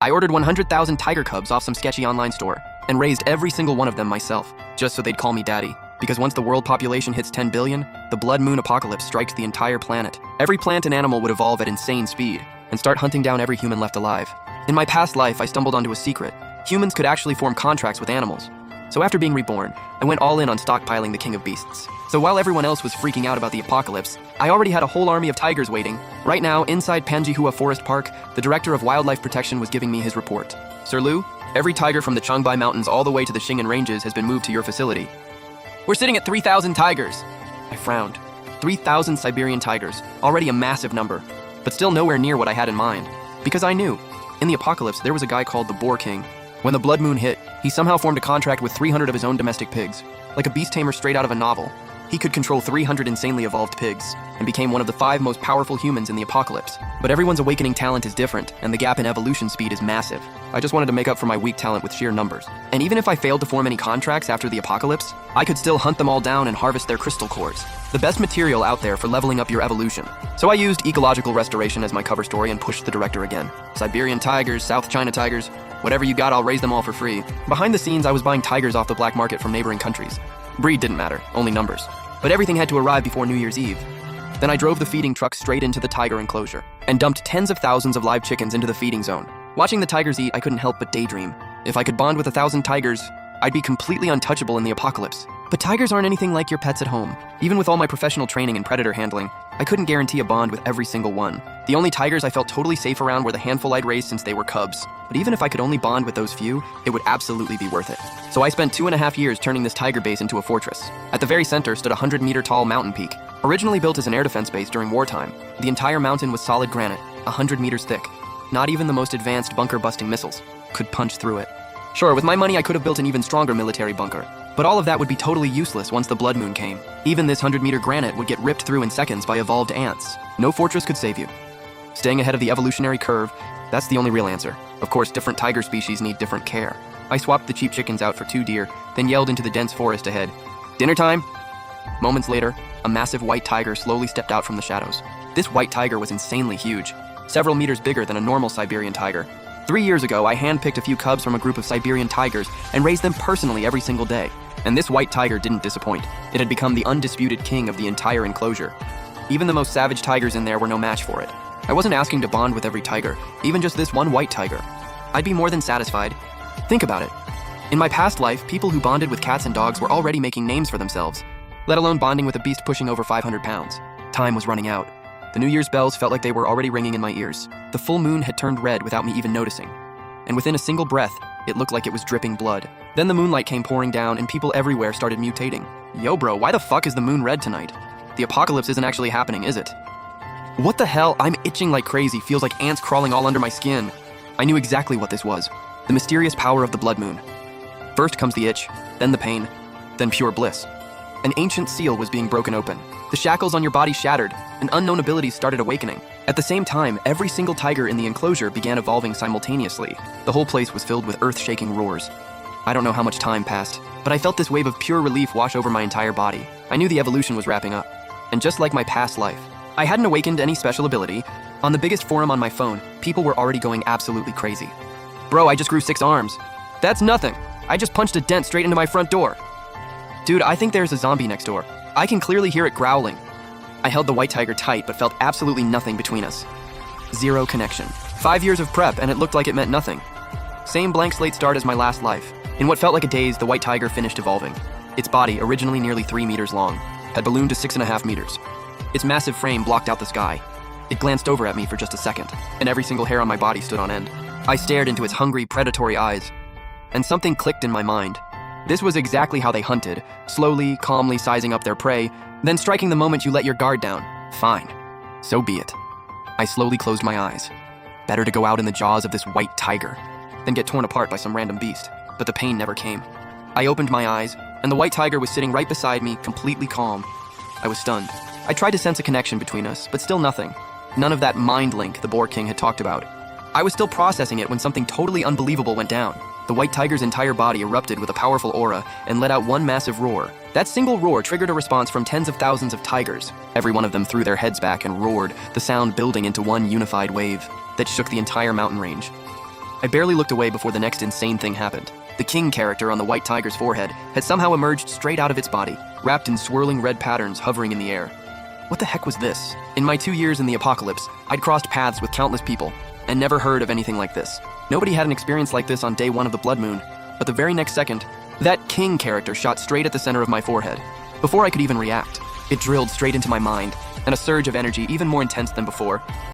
I ordered 100,000 tiger cubs off some sketchy online store and raised every single one of them myself, just so they'd call me daddy. Because once the world population hits 10 billion, the blood moon apocalypse strikes the entire planet. Every plant and animal would evolve at insane speed and start hunting down every human left alive. In my past life, I stumbled onto a secret. Humans could actually form contracts with animals. So after being reborn, I went all in on stockpiling the king of beasts. So while everyone else was freaking out about the apocalypse, I already had a whole army of tigers waiting. Right now, inside Panjihua Forest Park, the director of wildlife protection was giving me his report. Sir Liu, every tiger from the Changbai Mountains all the way to the Xing'an Ranges has been moved to your facility. We're sitting at 3,000 tigers. I frowned. 3,000 Siberian tigers, already a massive number, but still nowhere near what I had in mind. Because I knew, in the apocalypse, there was a guy called the Boar King. When the blood moon hit, he somehow formed a contract with 300 of his own domestic pigs. Like a beast tamer straight out of a novel, he could control 300 insanely evolved pigs and became one of the 5 most powerful humans in the apocalypse. But everyone's awakening talent is different, and the gap in evolution speed is massive. I just wanted to make up for my weak talent with sheer numbers. And even if I failed to form any contracts after the apocalypse, I could still hunt them all down and harvest their crystal cores. The best material out there for leveling up your evolution. So I used ecological restoration as my cover story and pushed the director again. Siberian tigers, South China tigers, whatever you got, I'll raise them all for free. Behind the scenes, I was buying tigers off the black market from neighboring countries. Breed didn't matter, only numbers. But everything had to arrive before New Year's Eve. Then I drove the feeding truck straight into the tiger enclosure and dumped tens of thousands of live chickens into the feeding zone. Watching the tigers eat, I couldn't help but daydream. If I could bond with 1,000 tigers, I'd be completely untouchable in the apocalypse. But tigers aren't anything like your pets at home. Even with all my professional training in predator handling, I couldn't guarantee a bond with every single one. The only tigers I felt totally safe around were the handful I'd raised since they were cubs. But even if I could only bond with those few, it would absolutely be worth it. So I spent 2.5 years turning this tiger base into a fortress. At the very center stood a 100-meter-tall mountain peak. Originally built as an air defense base during wartime, the entire mountain was solid granite, 100 meters thick. Not even the most advanced bunker-busting missiles could punch through it. Sure, with my money I could have built an even stronger military bunker, but all of that would be totally useless once the blood moon came. Even this 100-meter granite would get ripped through in seconds by evolved ants. No fortress could save you. Staying ahead of the evolutionary curve, that's the only real answer. Of course, different tiger species need different care. I swapped the cheap chickens out for 2 deer, then yelled into the dense forest ahead. Dinner time? Moments later, a massive white tiger slowly stepped out from the shadows. This white tiger was insanely huge, several meters bigger than a normal Siberian tiger. 3 years ago, I handpicked a few cubs from a group of Siberian tigers and raised them personally every single day. And this white tiger didn't disappoint. It had become the undisputed king of the entire enclosure. Even the most savage tigers in there were no match for it. I wasn't asking to bond with every tiger, even just this one white tiger. I'd be more than satisfied. Think about it. In my past life, people who bonded with cats and dogs were already making names for themselves, let alone bonding with a beast pushing over 500 pounds. Time was running out. The New Year's bells felt like they were already ringing in my ears. The full moon had turned red without me even noticing. And within a single breath, it looked like it was dripping blood. Then the moonlight came pouring down and people everywhere started mutating. Yo bro, why the fuck is the moon red tonight? The apocalypse isn't actually happening, is it? What the hell? I'm itching like crazy, feels like ants crawling all under my skin. I knew exactly what this was. The mysterious power of the blood moon. First comes the itch, then the pain, then pure bliss. An ancient seal was being broken open. The shackles on your body shattered, and unknown abilities started awakening. At the same time, every single tiger in the enclosure began evolving simultaneously. The whole place was filled with earth-shaking roars. I don't know how much time passed, but I felt this wave of pure relief wash over my entire body. I knew the evolution was wrapping up. And just like my past life, I hadn't awakened any special ability. On the biggest forum on my phone, people were already going absolutely crazy. Bro, I just grew 6 arms. That's nothing. I just punched a dent straight into my front door. Dude, I think there's a zombie next door. I can clearly hear it growling. I held the white tiger tight, but felt absolutely nothing between us. Zero connection. 5 years of prep, and it looked like it meant nothing. Same blank slate start as my last life. In what felt like a daze, the white tiger finished evolving. Its body, originally nearly 3 meters long, had ballooned to 6.5 meters. Its massive frame blocked out the sky. It glanced over at me for just a second, and every single hair on my body stood on end. I stared into its hungry, predatory eyes, and something clicked in my mind. This was exactly how they hunted, slowly, calmly sizing up their prey, then striking the moment you let your guard down. Fine. So be it. I slowly closed my eyes. Better to go out in the jaws of this white tiger than get torn apart by some random beast. But the pain never came. I opened my eyes, and the white tiger was sitting right beside me, completely calm. I was stunned. I tried to sense a connection between us, but still nothing. None of that mind link the Boar King had talked about. I was still processing it when something totally unbelievable went down. The white tiger's entire body erupted with a powerful aura and let out one massive roar. That single roar triggered a response from tens of thousands of tigers. Every one of them threw their heads back and roared, the sound building into one unified wave that shook the entire mountain range. I barely looked away before the next insane thing happened. The king character on the white tiger's forehead had somehow emerged straight out of its body, wrapped in swirling red patterns hovering in the air. What the heck was this? In my 2 years in the apocalypse, I'd crossed paths with countless people and never heard of anything like this. Nobody had an experience like this on day 1 of the blood moon, but the very next second, that king character shot straight at the center of my forehead. Before I could even react, it drilled straight into my mind, and a surge of energy even more intense than before